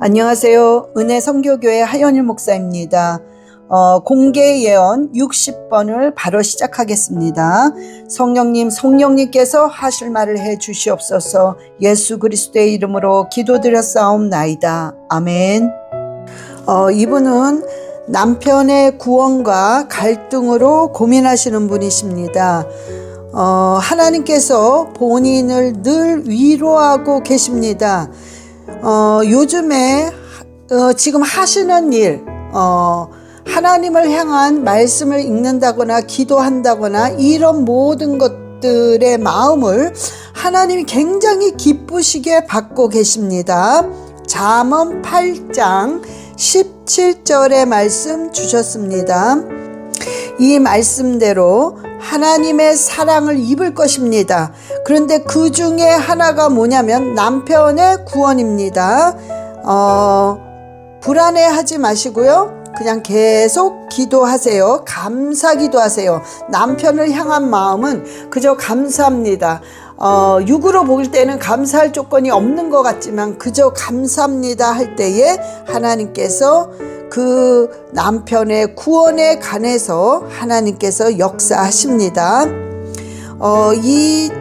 안녕하세요. 은혜 선교교회 하연일 목사입니다. 공개 예언 60번을 바로 시작하겠습니다. 성령님께서 하실 말을 해 주시옵소서. 예수 그리스도의 이름으로 기도드렸사옵나이다. 아멘. 이분은 남편의 구원과 갈등으로 고민하시는 분이십니다. 하나님께서 본인을 늘 위로하고 계십니다. 요즘에 지금 하시는 일, 하나님을 향한 말씀을 읽는다거나 기도한다거나 이런 모든 것들의 마음을 하나님이 굉장히 기쁘시게 받고 계십니다. 잠언 8장 17절의 말씀 주셨습니다. 이 말씀대로 하나님의 사랑을 입을 것입니다. 그런데 그 중에 하나가 뭐냐면 남편의 구원입니다. 불안해하지 마시고요. 그냥 계속 기도하세요. 감사 기도하세요. 남편을 향한 마음은 그저 감사합니다. 육으로 볼 때는 감사할 조건이 없는 것 같지만 그저 감사합니다 할 때에 하나님께서 그 남편의 구원에 관해서 하나님께서 역사하십니다. 이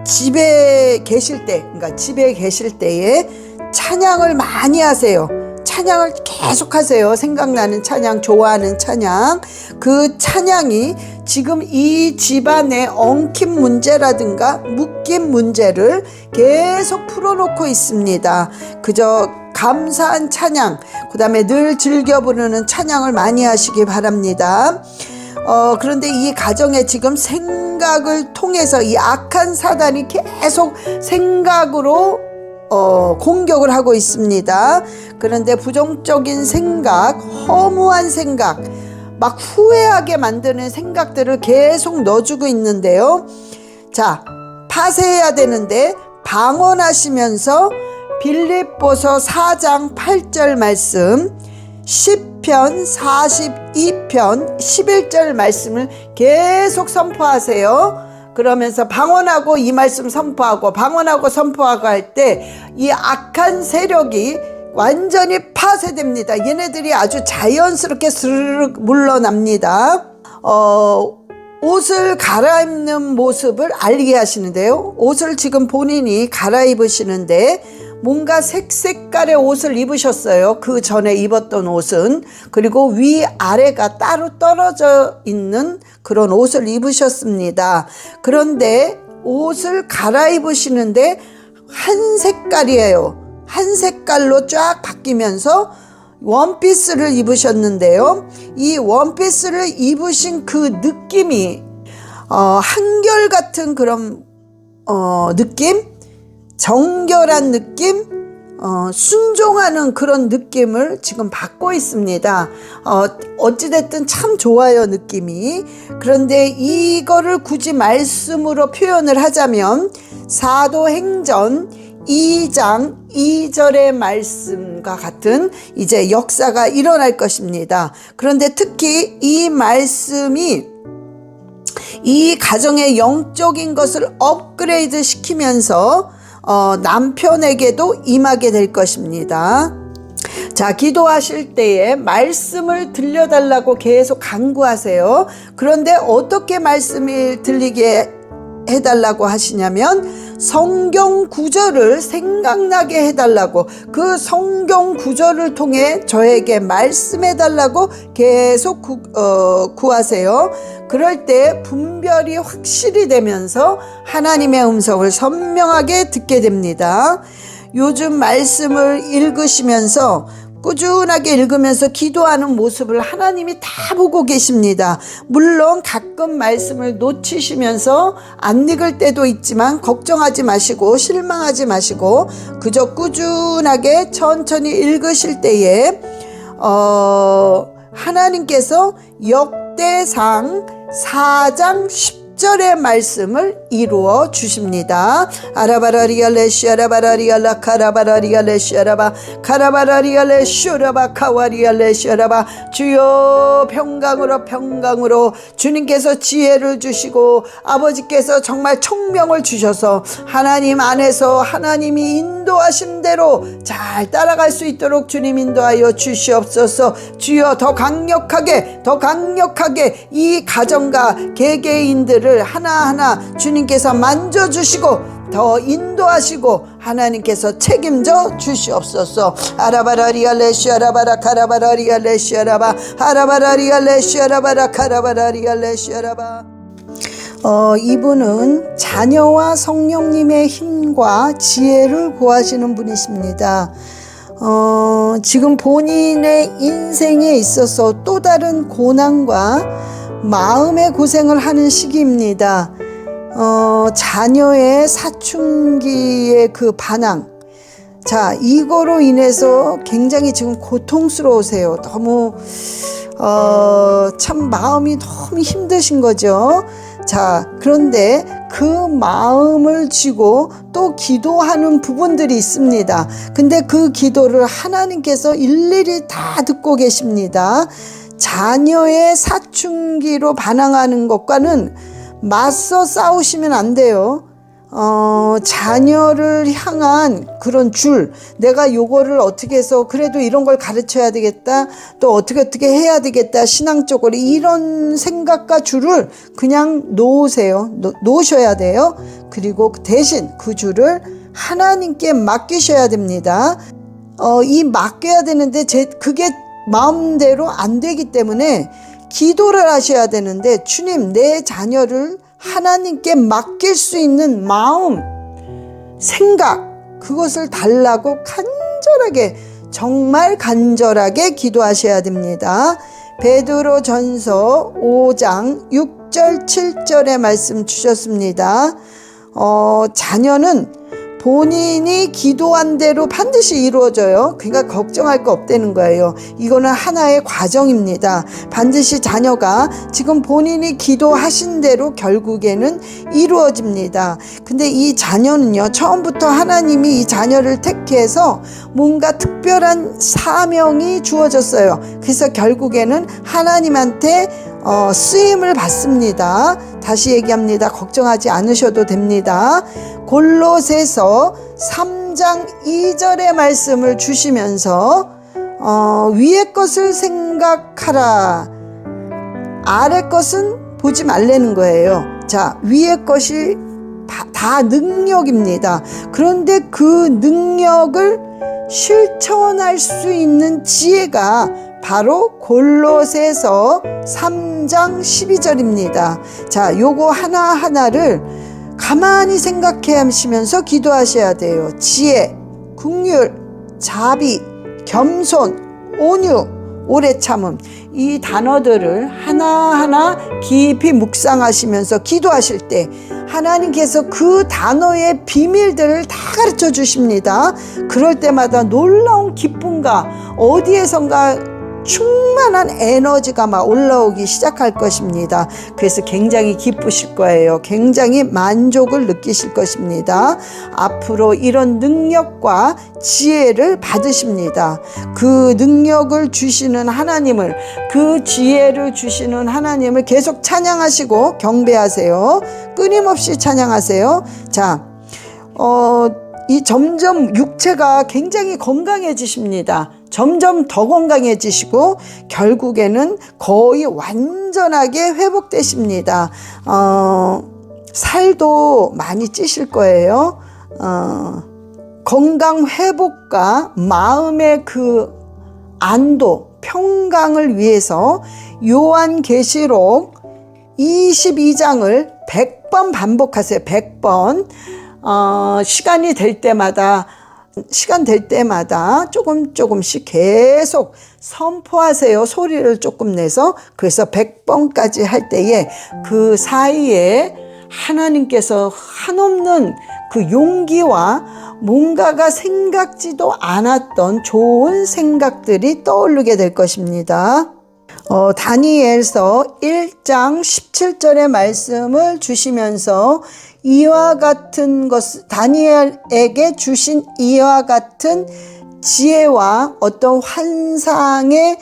집에 계실 때에 찬양을 많이 하세요. 찬양을 계속 하세요. 생각나는 찬양, 좋아하는 찬양. 그 찬양이 지금 이 집안의 엉킨 문제라든가 묶인 문제를 계속 풀어놓고 있습니다. 그저 감사한 찬양, 그 다음에 늘 즐겨 부르는 찬양을 많이 하시기 바랍니다. 그런데 이 가정에 지금 생각을 통해서 이 악한 사단이 계속 생각으로 공격을 하고 있습니다. 그런데 부정적인 생각, 허무한 생각, 막 후회하게 만드는 생각들을 계속 넣어주고 있는데요. 자, 파쇄해야 되는데 방언하시면서 빌립보서 4장 8절 말씀, 시편 42편 11절 말씀을 계속 선포하세요. 그러면서 방언하고 이 말씀 선포하고 방언하고 선포하고 할 때 이 악한 세력이 완전히 파쇄됩니다. 얘네들이 아주 자연스럽게 스르륵 물러납니다. 옷을 갈아입는 모습을 알게 하시는데요. 옷을 지금 본인이 갈아입으시는데 뭔가 색깔의 옷을 입으셨어요. 그 전에 입었던 옷은. 그리고 위아래가 따로 떨어져 있는 그런 옷을 입으셨습니다. 그런데 옷을 갈아입으시는데 한 색깔이에요. 한 색깔로 쫙 바뀌면서 원피스를 입으셨는데요. 이 원피스를 입으신 그 느낌이 한결같은 그런 느낌? 정결한 느낌, 순종하는 그런 느낌을 지금 받고 있습니다. 어찌됐든 참 좋아요, 느낌이. 그런데 이거를 굳이 말씀으로 표현을 하자면 사도행전 2장 2절의 말씀과 같은 이제 역사가 일어날 것입니다. 그런데 특히 이 말씀이 이 가정의 영적인 것을 업그레이드 시키면서 남편에게도 임하게 될 것입니다. 자, 기도하실 때에 말씀을 들려달라고 계속 간구하세요. 그런데 어떻게 말씀을 들리게 해달라고 하시냐면 성경 구절을 생각나게 해달라고, 그 성경 구절을 통해 저에게 말씀해달라고 계속 구하세요. 그럴 때 분별이 확실히 되면서 하나님의 음성을 선명하게 듣게 됩니다. 요즘 말씀을 읽으시면서 꾸준하게 읽으면서 기도하는 모습을 하나님이 다 보고 계십니다. 물론 가끔 말씀을 놓치시면서 안 읽을 때도 있지만 걱정하지 마시고 실망하지 마시고 그저 꾸준하게 천천히 읽으실 때에 하나님께서 역대상 4장 10절의 말씀을 이루어 주십니다. 아라바라리알레시아라바라리알라 카라바라리알레시아라바 카라바라리알레시아라바 카와리알레시아라바 주여 평강으로 주님께서 지혜를 주시고 아버지께서 정말 총명을 주셔서 하나님 안에서 하나님이 인도하심대로 잘 따라갈 수 있도록 주님 인도하여 주시옵소서. 주여 더 강력하게 이 가정과 개개인들을 하나하나 주님께서 만져주시고 더 인도하시고 하나님께서 책임져 주시옵소서. 아라바라리아 레시아라바라 카라바라리아 레시아라바 아라바라리아 레시아라바라 카라바라리아 레시아라바. 이분은 자녀와 성령님의 힘과 지혜를 구하시는 분이십니다. 지금 본인의 인생에 있어서 또 다른 고난과 마음의 고생을 하는 시기입니다. 자녀의 사춘기의 그 반항, 자, 이거로 인해서 굉장히 지금 고통스러우세요. 너무 참 마음이 너무 힘드신 거죠. 자, 그런데 그 마음을 쥐고 또 기도하는 부분들이 있습니다. 근데 그 기도를 하나님께서 일일이 다 듣고 계십니다. 자녀의 사춘기로 반항하는 것과는 맞서 싸우시면 안 돼요. 자녀를 향한 그런 줄, 내가 요거를 어떻게 해서 그래도 이런 걸 가르쳐야 되겠다, 또 어떻게 해야 되겠다, 신앙적으로 이런 생각과 줄을 그냥 놓으셔야 돼요. 그리고 대신 그 줄을 하나님께 맡기셔야 됩니다. 이 맡겨야 되는데 그게 마음대로 안 되기 때문에 기도를 하셔야 되는데, 주님, 내 자녀를 하나님께 맡길 수 있는 마음, 생각, 그것을 달라고 간절하게, 정말 간절하게 기도하셔야 됩니다. 베드로전서 5장 6절 7절의 말씀 주셨습니다. 자녀는 본인이 기도한 대로 반드시 이루어져요. 그러니까 걱정할 거 없다는 거예요. 이거는 하나의 과정입니다. 반드시 자녀가 지금 본인이 기도하신 대로 결국에는 이루어집니다. 근데 이 자녀는요, 처음부터 하나님이 이 자녀를 택해서 뭔가 특별한 사명이 주어졌어요. 그래서 결국에는 하나님한테 쓰임을 받습니다. 다시 얘기합니다. 걱정하지 않으셔도 됩니다. 골로새서 3장 2절의 말씀을 주시면서 위의 것을 생각하라, 아래 것은 보지 말라는 거예요. 자, 위의 것이 다 능력입니다. 그런데 그 능력을 실천할 수 있는 지혜가 바로 골로새서 3장 12절입니다. 자, 요거 하나하나를 가만히 생각해 하시면서 기도하셔야 돼요. 지혜, 긍휼, 자비, 겸손, 온유, 오래 참음, 이 단어들을 하나하나 깊이 묵상하시면서 기도하실 때 하나님께서 그 단어의 비밀들을 다 가르쳐 주십니다. 그럴 때마다 놀라운 기쁨과 어디에선가 충만한 에너지가 막 올라오기 시작할 것입니다. 그래서 굉장히 기쁘실 거예요. 굉장히 만족을 느끼실 것입니다. 앞으로 이런 능력과 지혜를 받으십니다. 그 능력을 주시는 하나님을, 그 지혜를 주시는 하나님을 계속 찬양하시고 경배하세요. 끊임없이 찬양하세요. 자, 이 점점 육체가 굉장히 건강해지십니다. 점점 더 건강해지시고 결국에는 거의 완전하게 회복되십니다. 살도 많이 찌실 거예요. 건강 회복과 마음의 그 안도, 평강을 위해서 요한계시록 22장을 100번 반복하세요. 100번. 시간 될 때마다 조금씩 계속 선포하세요. 소리를 조금 내서. 그래서 100번까지 할 때에 그 사이에 하나님께서 한없는 그 용기와 뭔가가 생각지도 않았던 좋은 생각들이 떠오르게 될 것입니다. 다니엘서 1장 17절의 말씀을 주시면서 이와 같은 것, 다니엘에게 주신 이와 같은 지혜와 어떤 환상의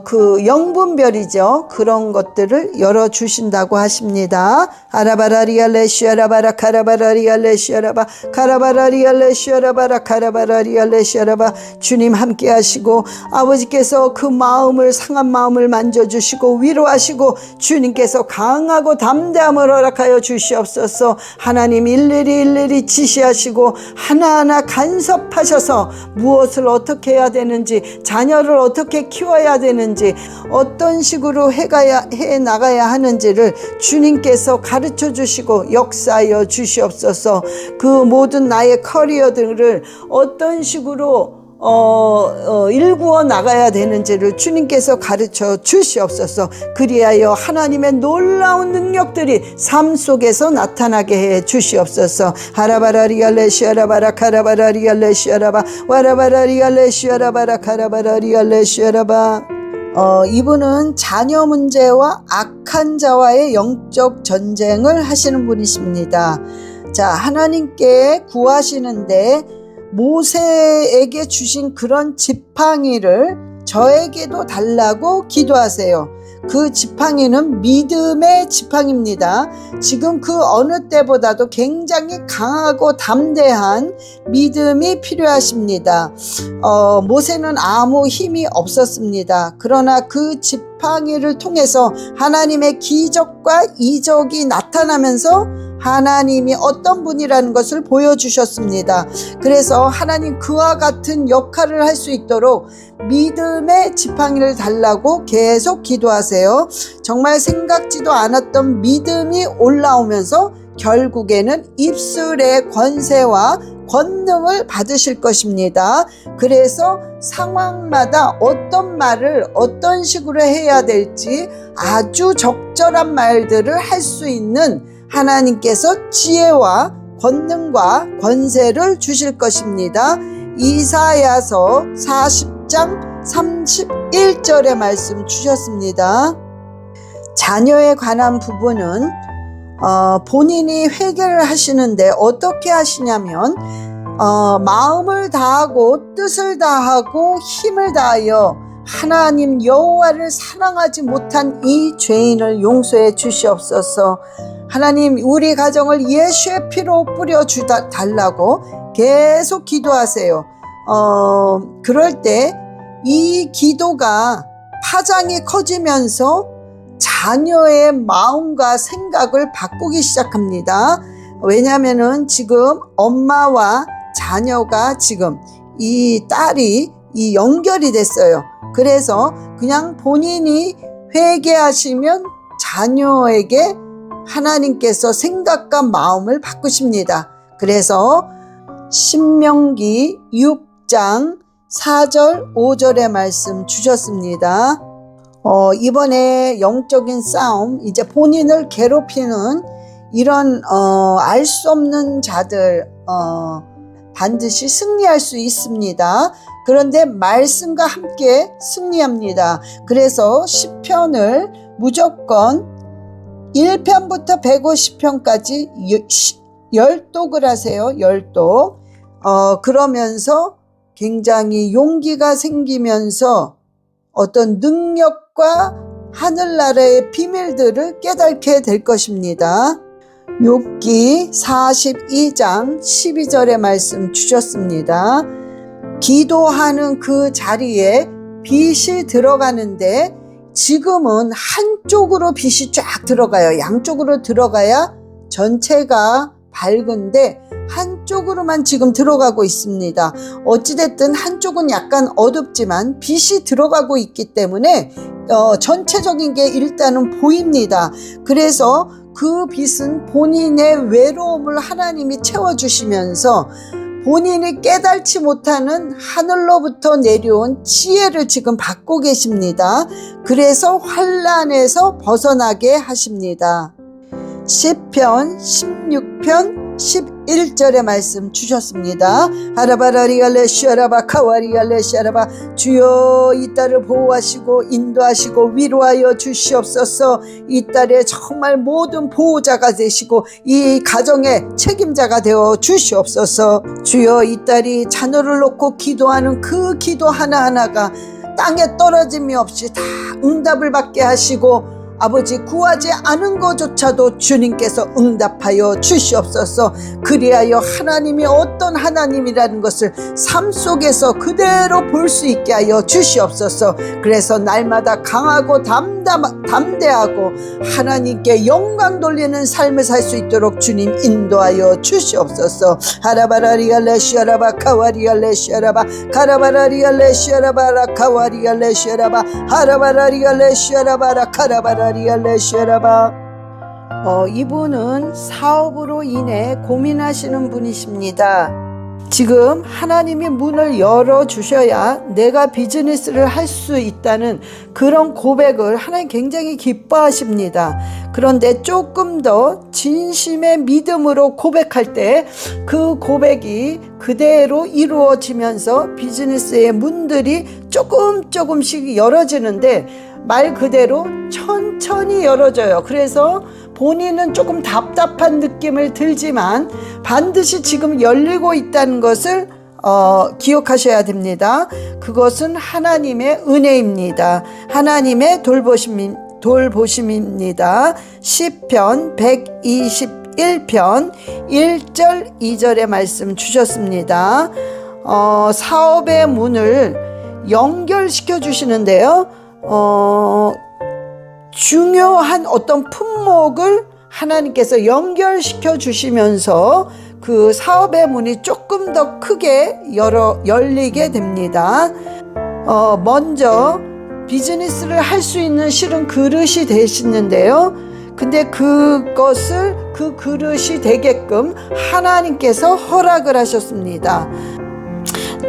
그 영분별이죠. 그런 것들을 열어주신다고 하십니다. 아라바라리알레 시아라바라 카라바라리알레 시아라바 카라바라리알레 시아라바라 카라바라리알레 시아라바 주님 함께 하시고 아버지께서 그 마음을 상한 마음을 만져주시고 위로하시고 주님께서 강하고 담대함을 허락하여 주시옵소서. 하나님 일일이 지시하시고 하나하나 간섭하셔서 무엇을 어떻게 해야 되는지 자녀를 어떻게 키워야 되는지 어떤 식으로 해 나가야 하는지를 주님께서 가르쳐 주시고 역사하여 주시옵소서. 그 모든 나의 커리어들을 어떤 식으로 일구어 나가야 되는지를 주님께서 가르쳐 주시옵소서. 그리하여 하나님의 놀라운 능력들이 삶 속에서 나타나게 해 주시옵소서. 하라바라리알레 시아라바라 카라바라리알레 시아라바 와라바라리알레 시아라바라 카라바라리알레 시아라바. 이분은 자녀 문제와 악한 자와의 영적 전쟁을 하시는 분이십니다. 자, 하나님께 구하시는데 모세에게 주신 그런 지팡이를 저에게도 달라고 기도하세요. 그 지팡이는 믿음의 지팡이입니다. 지금 그 어느 때보다도 굉장히 강하고 담대한 믿음이 필요하십니다. 모세는 아무 힘이 없었습니다. 그러나 그 지팡이를 통해서 하나님의 기적과 이적이 나타나면서 하나님이 어떤 분이라는 것을 보여주셨습니다. 그래서 하나님 그와 같은 역할을 할 수 있도록 믿음의 지팡이를 달라고 계속 기도하세요. 정말 생각지도 않았던 믿음이 올라오면서 결국에는 입술의 권세와 권능을 받으실 것입니다. 그래서 상황마다 어떤 말을 어떤 식으로 해야 될지 아주 적절한 말들을 할 수 있는 하나님께서 지혜와 권능과 권세를 주실 것입니다. 이사야서 40장 31절의 말씀 주셨습니다. 자녀에 관한 부분은 본인이 회개를 하시는데 어떻게 하시냐면 마음을 다하고 뜻을 다하고 힘을 다하여 하나님 여호와를 사랑하지 못한 이 죄인을 용서해 주시옵소서. 하나님 우리 가정을 예수의 피로 뿌려 달라고 계속 기도하세요. 그럴 때 이 기도가 파장이 커지면서 자녀의 마음과 생각을 바꾸기 시작합니다. 왜냐하면은 지금 엄마와 자녀가 지금 이 딸이 이 연결이 됐어요. 그래서 그냥 본인이 회개하시면 자녀에게 하나님께서 생각과 마음을 바꾸십니다. 그래서 신명기 6장 4절 5절의 말씀 주셨습니다. 이번에 영적인 싸움, 이제 본인을 괴롭히는 이런 알 수 없는 자들 반드시 승리할 수 있습니다. 그런데 말씀과 함께 승리합니다. 그래서 시편을 무조건 1편부터 150편까지 열독을 하세요. 열독. 그러면서 굉장히 용기가 생기면서 어떤 능력과 하늘나라의 비밀들을 깨닫게 될 것입니다. 욥기 42장 12절의 말씀 주셨습니다. 기도하는 그 자리에 빛이 들어가는데 지금은 한쪽으로 빛이 쫙 들어가요. 양쪽으로 들어가야 전체가 밝은데 한쪽으로만 지금 들어가고 있습니다. 어찌됐든 한쪽은 약간 어둡지만 빛이 들어가고 있기 때문에 전체적인 게 일단은 보입니다. 그래서 그 빛은 본인의 외로움을 하나님이 채워주시면서 본인이 깨달지 못하는 하늘로부터 내려온 지혜를 지금 받고 계십니다. 그래서 환난에서 벗어나게 하십니다. 시편 16편 11절의 말씀 주셨습니다. 하라바라리알레 시아라바 카와리알레 시아라바 주여 이 딸을 보호하시고 인도하시고 위로하여 주시옵소서. 이 딸의 정말 모든 보호자가 되시고 이 가정의 책임자가 되어 주시옵소서. 주여 이 딸이 자녀를 놓고 기도하는 그 기도 하나하나가 땅에 떨어짐이 없이 다 응답을 받게 하시고 아버지 구하지 않은 것조차도 주님께서 응답하여 주시옵소서. 그리하여 하나님이 어떤 하나님이라는 것을 삶 속에서 그대로 볼 수 있게 하여 주시옵소서. 그래서 날마다 강하고 담대하고 하나님께 영광 돌리는 삶을 살 수 있도록 주님 인도하여 주시옵소서. 하라바라리알레시아라바 카와리알레시아라바 카라바라리알레시아라바라 카와리알레시아라바 하라바라리알레시아라바라 카라바라 이분은 사업으로 인해 고민하시는 분이십니다. 지금 하나님이 문을 열어주셔야 내가 비즈니스를 할 수 있다는 그런 고백을 하나님 굉장히 기뻐하십니다. 그런데 조금 더 진심의 믿음으로 고백할 때 그 고백이 그대로 이루어지면서 비즈니스의 문들이 조금씩 열어지는데 말 그대로 천천히 열어져요. 그래서 본인은 조금 답답한 느낌을 들지만 반드시 지금 열리고 있다는 것을 기억하셔야 됩니다. 그것은 하나님의 은혜입니다. 하나님의 돌보심입니다. 시편 121편 1절 2절의 말씀 주셨습니다. 사업의 문을 연결시켜 주시는데요. 중요한 어떤 품목을 하나님께서 연결시켜 주시면서 그 사업의 문이 조금 더 크게 열리게 됩니다. 먼저 비즈니스를 할 수 있는 실은 그릇이 되시는데요. 근데 그 그릇이 되게끔 하나님께서 허락을 하셨습니다.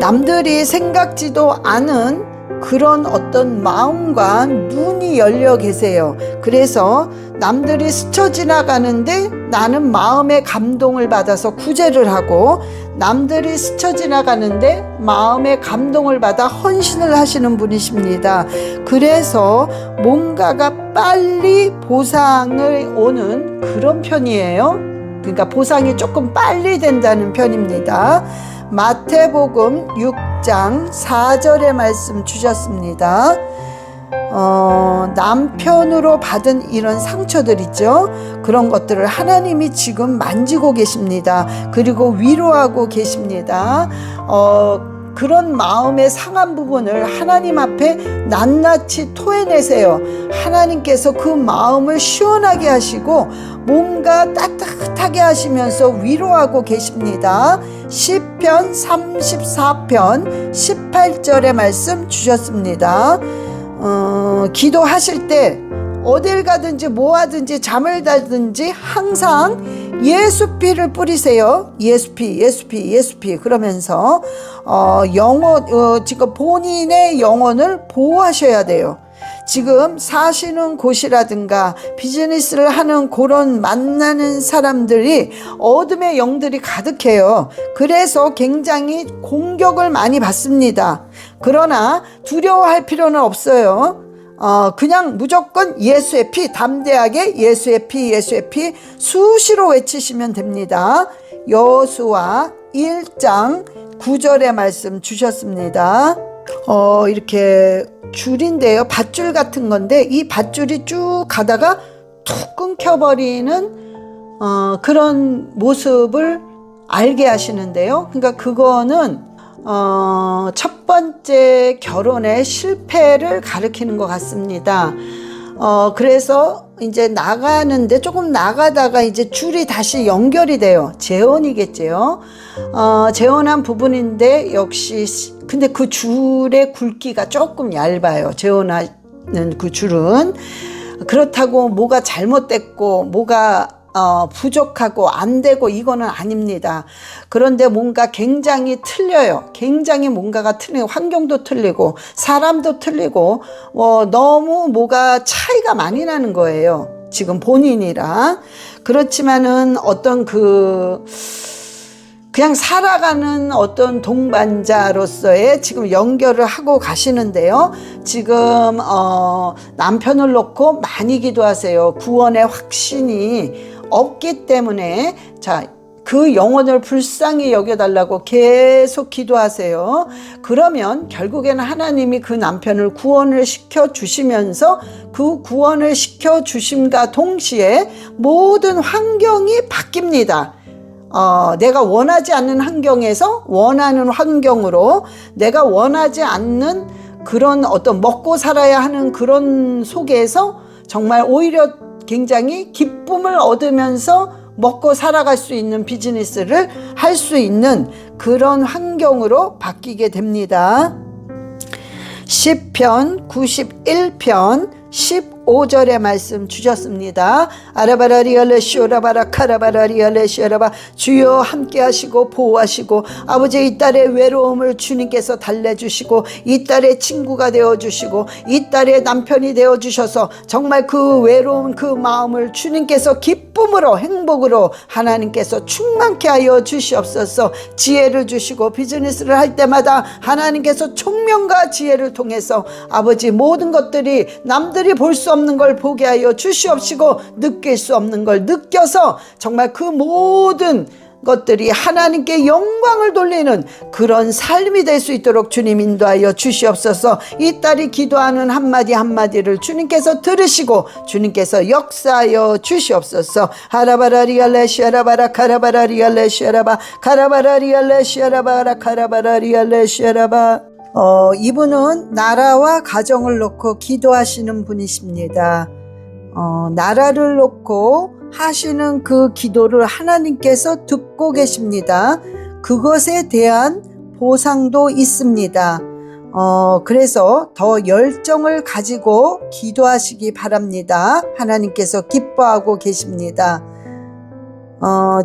남들이 생각지도 않은 그런 어떤 마음과 눈이 열려 계세요. 그래서 남들이 스쳐 지나가는데 나는 마음의 감동을 받아서 구제를 하고, 남들이 스쳐 지나가는데 마음의 감동을 받아 헌신을 하시는 분이십니다. 그래서 뭔가가 빨리 보상을 오는 그런 편이에요. 그러니까 보상이 조금 빨리 된다는 편입니다. 마태복음 6장 4절의 말씀 주셨습니다. 남편으로 받은 이런 상처들 있죠. 그런 것들을 하나님이 지금 만지고 계십니다. 그리고 위로하고 계십니다. 그런 마음의 상한 부분을 하나님 앞에 낱낱이 토해내세요. 하나님께서 그 마음을 시원하게 하시고 뭔가 따뜻하게 하시면서 위로하고 계십니다. 시편 34편 18절의 말씀 주셨습니다. 기도하실 때 어딜 가든지 뭐 하든지 잠을 자든지 항상 예수피를 뿌리세요. 예수피 그러면서 지금 본인의 영혼을 보호하셔야 돼요. 지금 사시는 곳이라든가 비즈니스를 하는 그런 만나는 사람들이 어둠의 영들이 가득해요. 그래서 굉장히 공격을 많이 받습니다. 그러나 두려워할 필요는 없어요. 그냥 무조건 예수의 피, 담대하게 예수의 피 수시로 외치시면 됩니다. 여호수아 1장 9절의 말씀 주셨습니다. 이렇게 줄인데요. 밧줄 같은 건데 이 밧줄이 쭉 가다가 툭 끊겨버리는 그런 모습을 알게 하시는데요. 그러니까 그거는 첫 번째 결혼의 실패를 가리키는 것 같습니다. 그래서 이제 나가는데 조금 나가다가 이제 줄이 다시 연결이 돼요. 재혼이겠죠. 재혼한 부분인데 역시 근데 그 줄의 굵기가 조금 얇아요. 재혼하는 그 줄은. 그렇다고 뭐가 잘못됐고 뭐가 부족하고 안 되고 이거는 아닙니다. 그런데 뭔가 굉장히 틀려요. 굉장히 뭔가가 틀리고 환경도 틀리고 사람도 틀리고 너무 뭐가 차이가 많이 나는 거예요. 지금 본인이랑. 그렇지만은 어떤 그냥 살아가는 어떤 동반자로서의 지금 연결을 하고 가시는데요. 지금 남편을 놓고 많이 기도하세요. 구원의 확신이 없기 때문에 그 영혼을 불쌍히 여겨달라고 계속 기도하세요. 그러면 결국에는 하나님이 그 남편을 구원을 시켜 주시면서 그 구원을 시켜 주심과 동시에 모든 환경이 바뀝니다. 내가 원하지 않는 환경에서 원하는 환경으로, 내가 원하지 않는 그런 어떤 먹고 살아야 하는 그런 속에서 정말 오히려 굉장히 기쁨을 얻으면서 먹고 살아갈 수 있는 비즈니스를 할 수 있는 그런 환경으로 바뀌게 됩니다. 시편 91편 15절의 말씀 주셨습니다. 아라바라리알레시오라바라 카라바라리알레시오라바. 주여 함께 하시고 보호하시고 아버지 이 딸의 외로움을 주님께서 달래주시고 이 딸의 친구가 되어주시고 이 딸의 남편이 되어주셔서 정말 그 외로운 그 마음을 주님께서 기쁨으로 행복으로 하나님께서 충만케 하여 주시옵소서. 지혜를 주시고 비즈니스를 할 때마다 하나님께서 총명과 지혜를 통해서 아버지 모든 것들이 남들이 볼 수 없는 걸 보게 하여 주시옵시고 느낄 수 없는 걸 느껴서 정말 그 모든 것들이 하나님께 영광을 돌리는 그런 삶이 될 수 있도록 주님 인도하여 주시옵소서. 이 딸이 기도하는 한마디 한마디를 주님께서 들으시고 주님께서 역사하여 주시옵소서. 하라바라리알레시아라바라 카라바라리알레시아라바 카라바라리알레시아라바라 카라바라리알레시아라바. 이분은 나라와 가정을 놓고 기도하시는 분이십니다. 나라를 놓고 하시는 그 기도를 하나님께서 듣고 계십니다. 그것에 대한 보상도 있습니다. 그래서 더 열정을 가지고 기도하시기 바랍니다. 하나님께서 기뻐하고 계십니다.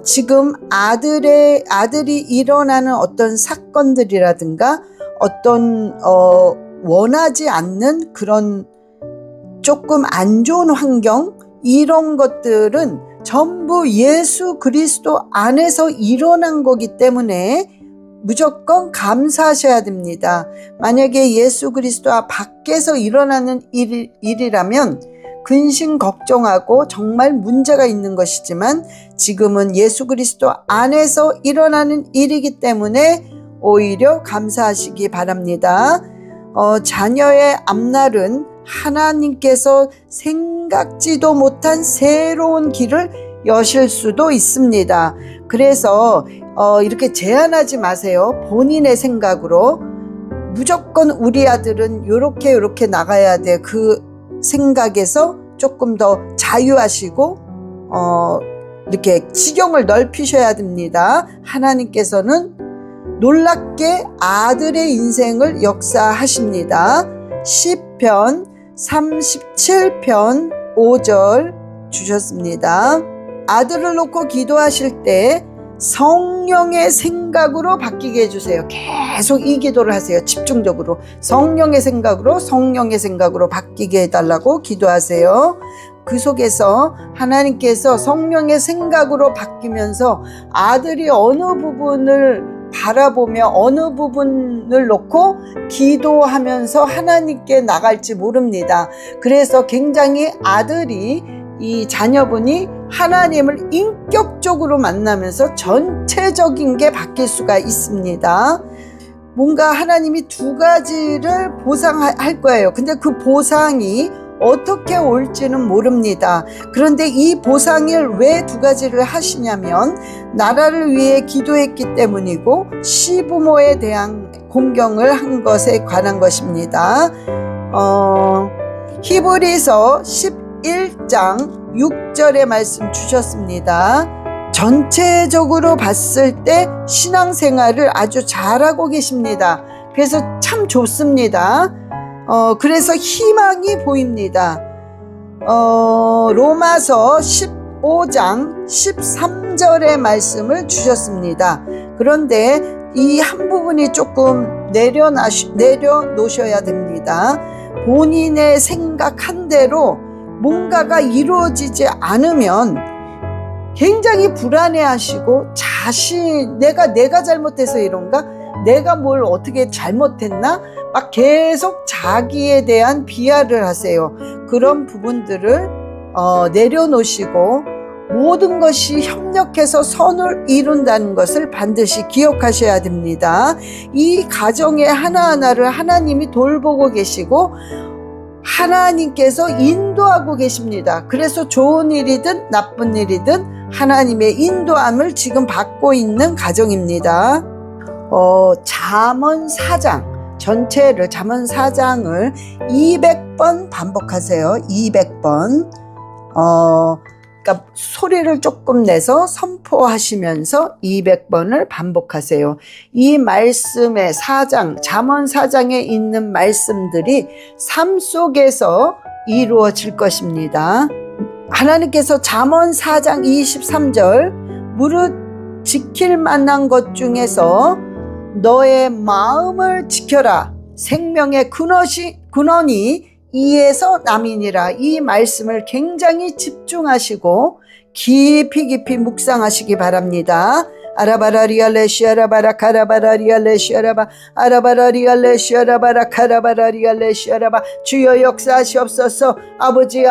지금 아들이 일어나는 어떤 사건들이라든가 어떤 원하지 않는 그런 조금 안 좋은 환경, 이런 것들은 전부 예수 그리스도 안에서 일어난 거기 때문에 무조건 감사하셔야 됩니다. 만약에 예수 그리스도 밖에서 일어나는 일이라면 근심 걱정하고 정말 문제가 있는 것이지만 지금은 예수 그리스도 안에서 일어나는 일이기 때문에 오히려 감사하시기 바랍니다. 자녀의 앞날은 하나님께서 생각지도 못한 새로운 길을 여실 수도 있습니다. 그래서 이렇게 제한하지 마세요. 본인의 생각으로 무조건 우리 아들은 요렇게 나가야 돼. 그 생각에서 조금 더 자유하시고 이렇게 지경을 넓히셔야 됩니다. 하나님께서는 놀랍게 아들의 인생을 역사하십니다. 시편 37편 5절 주셨습니다. 아들을 놓고 기도하실 때 성령의 생각으로 바뀌게 해주세요. 계속 이 기도를 하세요. 집중적으로 성령의 생각으로 바뀌게 해달라고 기도하세요. 그 속에서 하나님께서 성령의 생각으로 바뀌면서 아들이 어느 부분을 바라보며 어느 부분을 놓고 기도하면서 하나님께 나갈지 모릅니다. 그래서 굉장히 이 자녀분이 하나님을 인격적으로 만나면서 전체적인 게 바뀔 수가 있습니다. 뭔가 하나님이 두 가지를 보상할 거예요. 근데 그 보상이 어떻게 올지는 모릅니다. 그런데 이 보상을 왜 두 가지를 하시냐면 나라를 위해 기도했기 때문이고 시부모에 대한 공경을 한 것에 관한 것입니다. 히브리서 11장 6절의 말씀 주셨습니다. 전체적으로 봤을 때 신앙생활을 아주 잘하고 계십니다. 그래서 참 좋습니다. 그래서 희망이 보입니다. 로마서 15장 13절의 말씀을 주셨습니다. 그런데 이 한 부분이 조금 내려놓으셔야 됩니다. 본인의 생각한 대로 뭔가가 이루어지지 않으면 굉장히 불안해하시고 내가 잘못해서 이런가? 내가 뭘 어떻게 잘못했나? 막 계속 자기에 대한 비하를 하세요. 그런 부분들을 내려놓으시고 모든 것이 협력해서 선을 이룬다는 것을 반드시 기억하셔야 됩니다. 이 가정의 하나하나를 하나님이 돌보고 계시고 하나님께서 인도하고 계십니다. 그래서 좋은 일이든 나쁜 일이든 하나님의 인도함을 지금 받고 있는 가정입니다. 잠언 4장 전체를, 잠언 4장을 200번 반복하세요. 200번. 그러니까 소리를 조금 내서 선포하시면서 200번을 반복하세요. 이 말씀의 4장, 잠언 4장에 있는 말씀들이 삶 속에서 이루어질 것입니다. 하나님께서 잠언 4장 23절 무릇 지킬 만한 것 중에서 너의 마음을 지켜라. 생명의 근원이 이에서 남이니라. 이 말씀을 굉장히 집중하시고 깊이 묵상하시기 바랍니다. 아라바라리알레시아라바라 카라바라리알레시아라바 아라바라리알레시아라바라 카라바라리알레시아라바 주여 역사하시옵소서. 아버지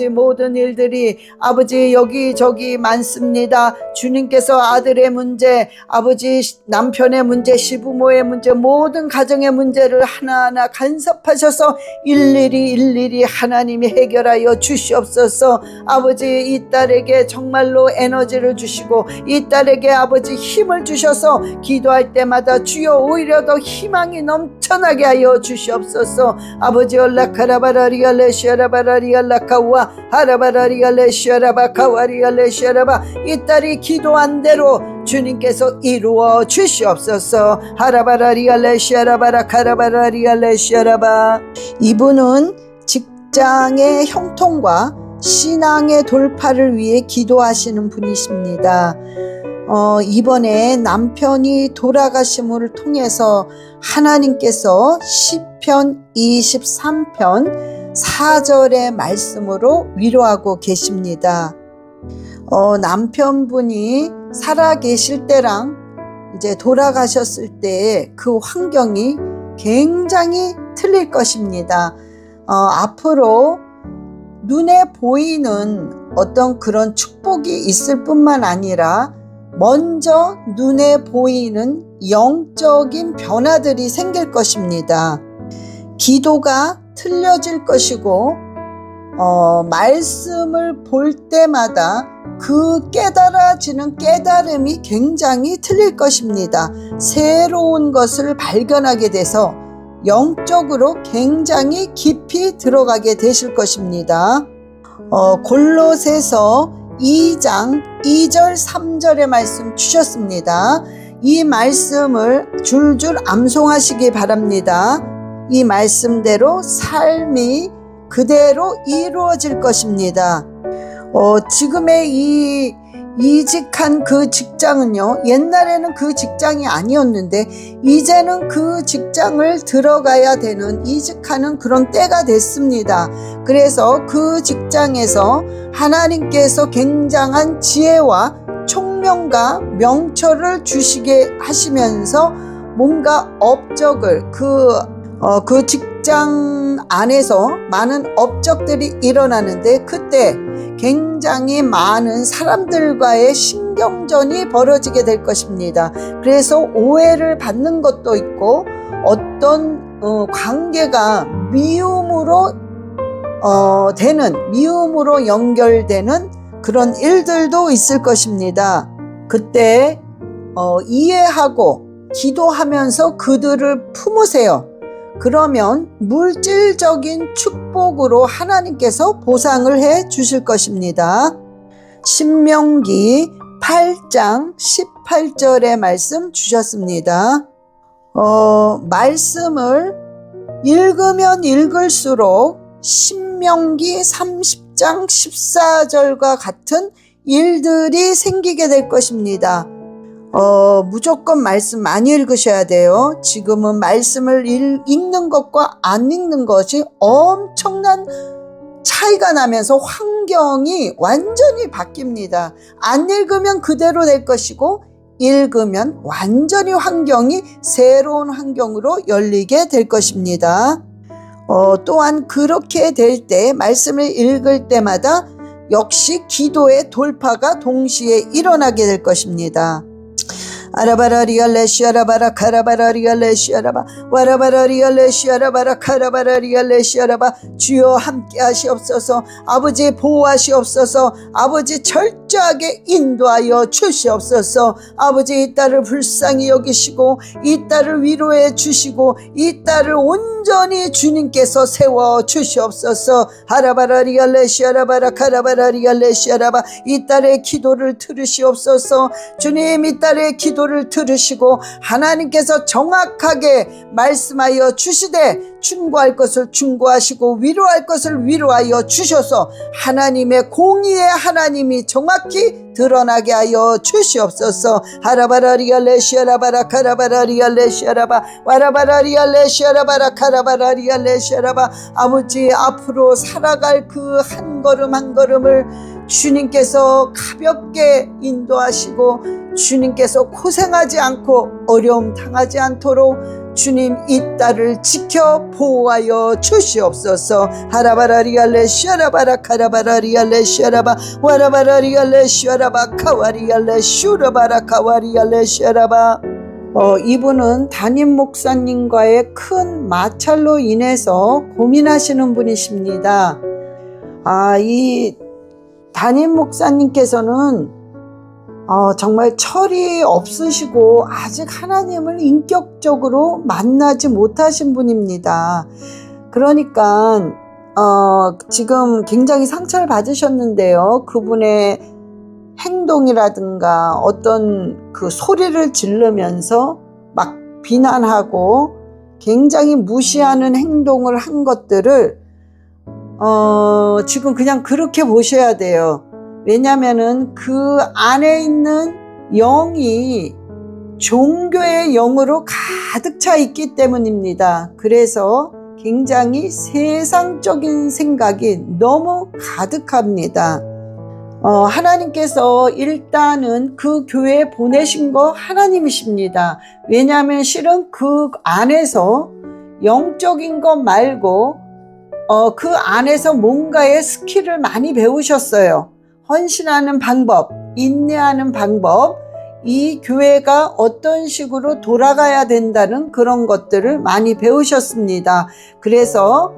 모든 일들이 아버지 여기저기 많습니다. 주님께서 아들의 문제, 아버지 남편의 문제, 시부모의 문제, 모든 가정의 문제를 하나하나 간섭하셔서 일일이 하나님이 해결하여 주시옵소서. 아버지 이 딸에게 정말로 에너지를 주시고 이 딸에게 아버지 힘을 주셔서 기도할 때마다 주여 오히려 더 희망이 넘쳐나게 하여 주시옵소서. 아버지 올라카라바라리알레시아라바라리알라카와 하라바라리알레시아라바카와리알레시아라바 이 딸이 기도한 대로 주님께서 이루어 주시옵소서. 하라바라리알레시아라바라카라바라리알레시아라바 이분은 직장의 형통과 신앙의 돌파를 위해 기도하시는 분이십니다. 이번에 남편이 돌아가심을 통해서 하나님께서 시편 23편 4절의 말씀으로 위로하고 계십니다. 남편분이 살아 계실 때랑 이제 돌아가셨을 때 그 환경이 굉장히 틀릴 것입니다. 앞으로 눈에 보이는 어떤 그런 축복이 있을 뿐만 아니라 먼저 눈에 보이는 영적인 변화들이 생길 것입니다. 기도가 틀려질 것이고 말씀을 볼 때마다 그 깨달아지는 깨달음이 굉장히 틀릴 것입니다. 새로운 것을 발견하게 돼서 영적으로 굉장히 깊이 들어가게 되실 것입니다. 골로새서 2장 2절 3절의 말씀 주셨습니다. 이 말씀을 줄줄 암송하시기 바랍니다. 이 말씀대로 삶이 그대로 이루어질 것입니다. 지금의 이 이직한 그 직장은요, 옛날에는 그 직장이 아니었는데 이제는 그 직장을 들어가야 되는, 이직하는 그런 때가 됐습니다. 그래서 그 직장에서 하나님께서 굉장한 지혜와 총명과 명철을 주시게 하시면서 뭔가 업적을 그 직장 안에서 많은 업적들이 일어나는데 그때 굉장히 많은 사람들과의 신경전이 벌어지게 될 것입니다. 그래서 오해를 받는 것도 있고 어떤 관계가 미움으로 연결되는 그런 일들도 있을 것입니다. 그때 이해하고 기도하면서 그들을 품으세요. 그러면 물질적인 축복으로 하나님께서 보상을 해 주실 것입니다. 신명기 8장 18절의 말씀 주셨습니다. 말씀을 읽으면 읽을수록 신명기 30장 14절과 같은 일들이 생기게 될 것입니다. 무조건 말씀 많이 읽으셔야 돼요. 지금은 말씀을 읽는 것과 안 읽는 것이 엄청난 차이가 나면서 환경이 완전히 바뀝니다. 안 읽으면 그대로 될 것이고 읽으면 완전히 환경이 새로운 환경으로 열리게 될 것입니다. 또한 그렇게 될 때 말씀을 읽을 때마다 역시 기도의 돌파가 동시에 일어나게 될 것입니다. 아라바라리알레시아라바라 카라바라리알레시아라바 와라바라리알레시아라바라 카라바라리알레시아라바 주여 함께 하시옵소서. 아버지 보호하시옵소서. 아버지 철저하게 인도하여 주시옵소서. 아버지 이 딸을 불쌍히 여기시고 이 딸을 위로해 주시고 이 딸을 온전히 주님께서 세워 주시옵소서. 아라바라리알레시아라바라 카라바라리알레시아라바 이 딸의 기도를 들으시옵소서. 주님 이 딸의 기도를 들으시고 하나님께서 정확하게 말씀하여 주시되 충고할 것을 충고하시고 위로할 것을 위로하여 주셔서 하나님의 공의의 하나님이 정확히 드러나게 하여 주시옵소서. 하라바라리알레시아라바라 카라바라리알레시아라바 와라바라리알레시아라바라 카라바라리알레시아라바 아버지 앞으로 살아갈 그 한 걸음 한 걸음을 주님께서 가볍게 인도하시고 주님께서 고생하지 않고 어려움 당하지 않도록 주님 이 딸을 지켜 보호하여 주시옵소서. 하라바라리알레시아라바라 카라바라리알레시아라바 와라바라리알레시아라바 카와리알레슈라바라 카와리알레시아라바 이분은 담임 목사님과의 큰 마찰로 인해서 고민하시는 분이십니다. 이 담임 목사님께서는 정말 철이 없으시고 아직 하나님을 인격적으로 만나지 못하신 분입니다. 그러니까 지금 굉장히 상처를 받으셨는데요. 그분의 행동이라든가 어떤 그 소리를 지르면서 막 비난하고 굉장히 무시하는 행동을 한 것들을 지금 그냥 그렇게 보셔야 돼요. 왜냐면은 그 안에 있는 영이 종교의 영으로 가득 차 있기 때문입니다. 그래서 굉장히 세상적인 생각이 너무 가득합니다. 하나님께서 일단은 그 교회에 보내신 거 하나님이십니다. 왜냐하면 실은 그 안에서 영적인 것 말고 그 안에서 뭔가의 스킬을 많이 배우셨어요. 헌신하는 방법, 인내하는 방법, 이 교회가 어떤 식으로 돌아가야 된다는 그런 것들을 많이 배우셨습니다. 그래서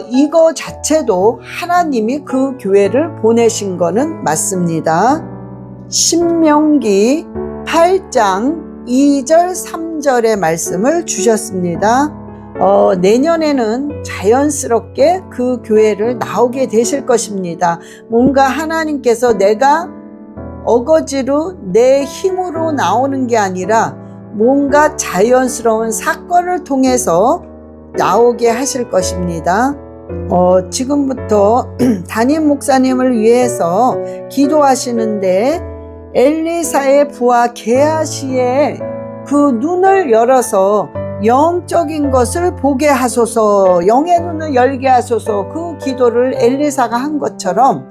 이거 자체도 하나님이 그 교회를 보내신 거는 맞습니다. 신명기 8장 2절 3절의 말씀을 주셨습니다. 내년에는 자연스럽게 그 교회를 나오게 되실 것입니다. 뭔가 하나님께서 내가 어거지로 내 힘으로 나오는 게 아니라 뭔가 자연스러운 사건을 통해서 나오게 하실 것입니다. 지금부터 담임 목사님을 위해서 기도하시는데 엘리사의 부하 게하시의 그 눈을 열어서 영적인 것을 보게 하소서, 영의 눈을 열게 하소서, 그 기도를 엘리사가 한 것처럼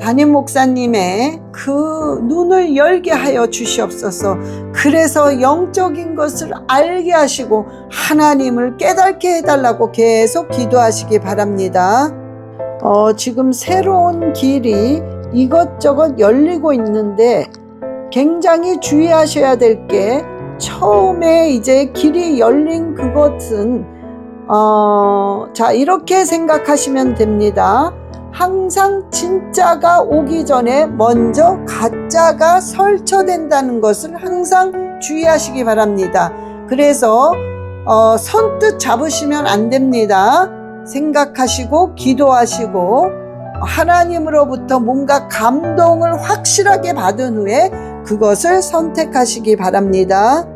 담임 목사님의 그 눈을 열게 하여 주시옵소서. 그래서 영적인 것을 알게 하시고 하나님을 깨닫게 해달라고 계속 기도하시기 바랍니다. 지금 새로운 길이 이것저것 열리고 있는데 굉장히 주의하셔야 될 게 처음에 이제 길이 열린 그것은 자 이렇게 생각하시면 됩니다. 항상 진짜가 오기 전에 먼저 가짜가 설쳐된다는 것을 항상 주의하시기 바랍니다. 그래서 선뜻 잡으시면 안 됩니다. 생각하시고 기도하시고 하나님으로부터 뭔가 감동을 확실하게 받은 후에 그것을 선택하시기 바랍니다.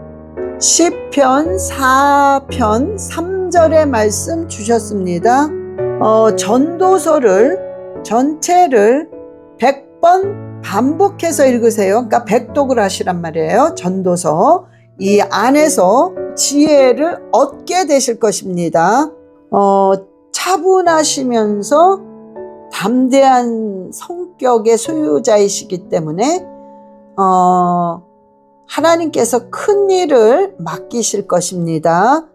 시편 4편 3절의 말씀 주셨습니다. 전도서를 전체를 100번 반복해서 읽으세요. 그러니까 백독을 하시란 말이에요. 전도서. 이 안에서 지혜를 얻게 되실 것입니다. 차분하시면서 담대한 성격의 소유자이시기 때문에 하나님께서 큰 일을 맡기실 것입니다.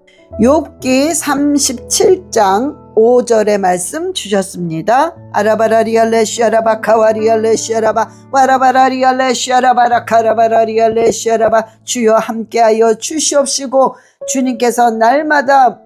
욥기 37장 5절의 말씀 주셨습니다. 아라바라리알레시아라바 카와리알레시아라바 와라바라리알레시아라바라 카라바라리알레시아라바 주여 함께하여 주시옵시고 주님께서 날마다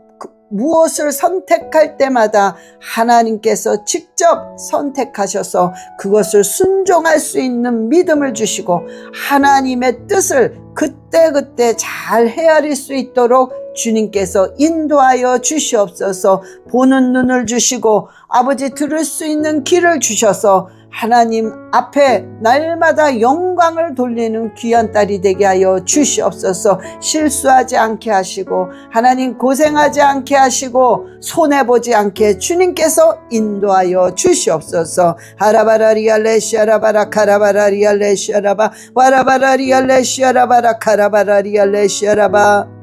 무엇을 선택할 때마다 하나님께서 직접 선택하셔서 그것을 순종할 수 있는 믿음을 주시고 하나님의 뜻을 그때그때 잘 헤아릴 수 있도록 주님께서 인도하여 주시옵소서. 보는 눈을 주시고 아버지 들을 수 있는 귀를 주셔서 하나님 앞에 날마다 영광을 돌리는 귀한 딸이 되게 하여 주시옵소서. 실수하지 않게 하시고 하나님 고생하지 않게 하시고 손해보지 않게 주님께서 인도하여 주시옵소서. 하라바라리알레시아라바라 카라바라리알레시아라바 와라바라리알레시아라바라 카라바라리알레시아라바.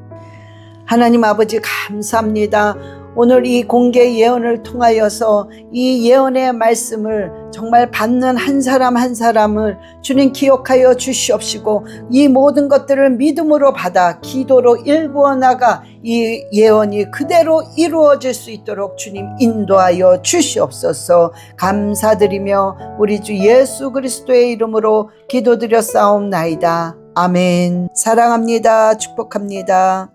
하나님 아버지 감사합니다. 오늘 이 공개 예언을 통하여서 이 예언의 말씀을 정말 받는 한 사람 한 사람을 주님 기억하여 주시옵시고 이 모든 것들을 믿음으로 받아 기도로 일구어 나가 이 예언이 그대로 이루어질 수 있도록 주님 인도하여 주시옵소서. 감사드리며 우리 주 예수 그리스도의 이름으로 기도드렸사옵나이다. 아멘. 사랑합니다. 축복합니다.